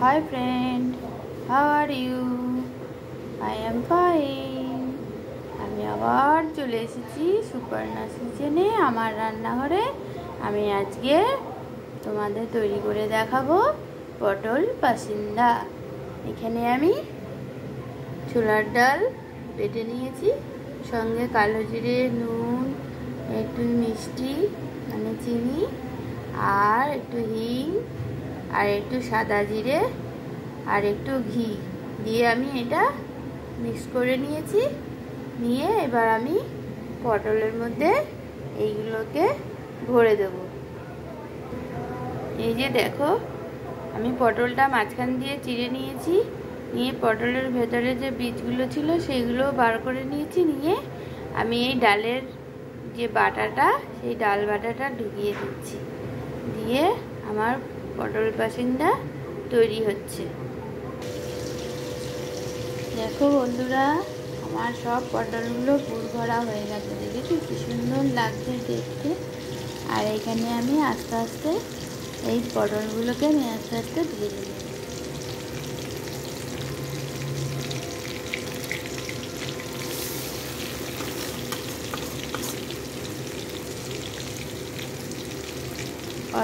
Hi friend, how are you? I am fine. আমি আবার চলে এসেছি সুপর্ণা কিচেনে আমার রান্নাঘরে। আমি আজকে তোমাদের তৈরি করে দেখাবো পটল পাসিন্দা। এখানে আমি ছোলার ডাল বেটে নিয়েছি, সঙ্গে কালো জিরে, নুন, একটু মিষ্টি মানে চিনি, আর একটু হিং, আর একটু সাদা জিরে, আর একটু ঘি দিয়ে আমি এটা মিক্স করে নিয়েছি। নিয়ে এবার আমি পটলের মধ্যে এইগুলোকে ভরে দেব। এই যে দেখো, আমি পটলটা মাঝখান দিয়ে চিড়ে নিয়েছি, নিয়ে পটলের ভেতরে যে বীজগুলো ছিল সেইগুলো বার করে নিয়েছি। নিয়ে আমি এই ডালের যে বাটাটা, সেই ডাল বাটাটা ঢুকিয়ে দিচ্ছি। দিয়ে আমার পটল পাসিন্দা তৈরি হচ্ছে। দেখো বন্ধুরা, আমার সব পটলগুলো পুর ভরা হয়ে গেছে। দেখেছি কি সুন্দর লাগছে দেখতে। আর এখানে আমি আস্তে আস্তে এই পটলগুলোকে আমি আস্তে আস্তে ভেজে নেব।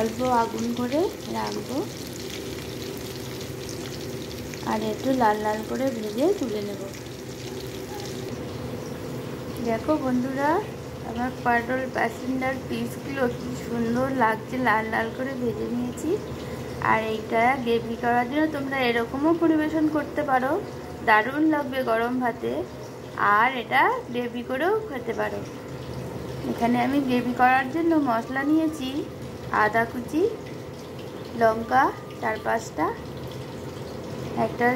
অল্প আগুন করে রাখবো আর একটু লাল লাল করে ভেজে তুলে নেব। দেখো বন্ধুরা, আমার পটল পাসিন্দার পিসগুলো কি সুন্দর লাগছে, লাল লাল করে ভেজে নিয়েছি। আর এইটা গ্রেভি করার জন্য তোমরা এরকমও পরিবেশন করতে পারো, দারুণ লাগবে গরম ভাতে। আর এটা গ্রেভি করেও খেতে পারো। এখানে আমি গ্রেভি করার জন্য মশলা নিয়েছি আদা কুচি, লঙ্কা 4-5টা, একটা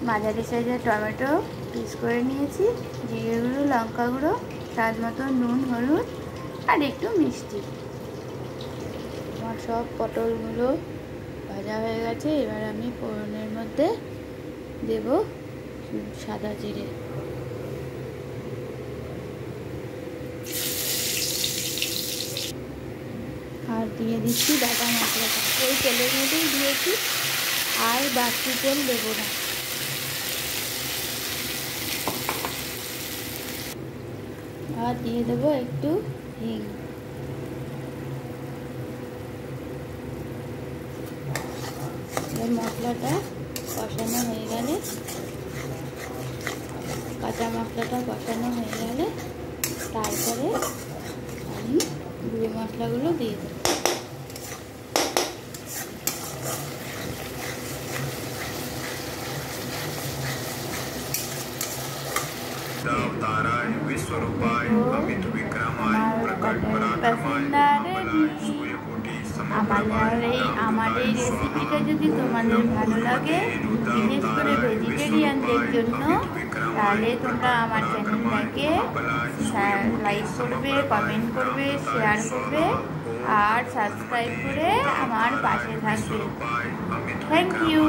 মাঝারি সাইজের টমেটো পিস করে নিয়েছি, জিরে গুঁড়ো, লঙ্কা গুঁড়ো, স্বাদ মতো নুন, হলুদ আর একটু মিষ্টি। আমার সব পটলগুলো ভাজা হয়ে গেছে। এবার আমি ফোড়নের মধ্যে দেব সাদা জিরে, আর দিয়ে দিচ্ছি বাটা মশলাটা। ওই তেলের মধ্যেই দিয়েছি, আর বাড়তি তেল দেবো না। আর দিয়ে দেবো একটু হিং। মশলাটা কষানো হয়ে গেলে, কাঁচা মশলাটা কষানো হয়ে গেলে তারপরে আমি গুঁড়ো মশলাগুলো দিয়ে দেবো। আমার এই রেসিপিটা যদি তোমাদের ভালো লাগে, বিশেষ করে ভেজিটেরিয়ানদের জন্য, তাহলে তোমরা আমার চ্যানেলটাকে লাইক করবে, কমেন্ট করবে, শেয়ার করবে আর সাবস্ক্রাইব করে আমার পাশে থাকবে। Thank you.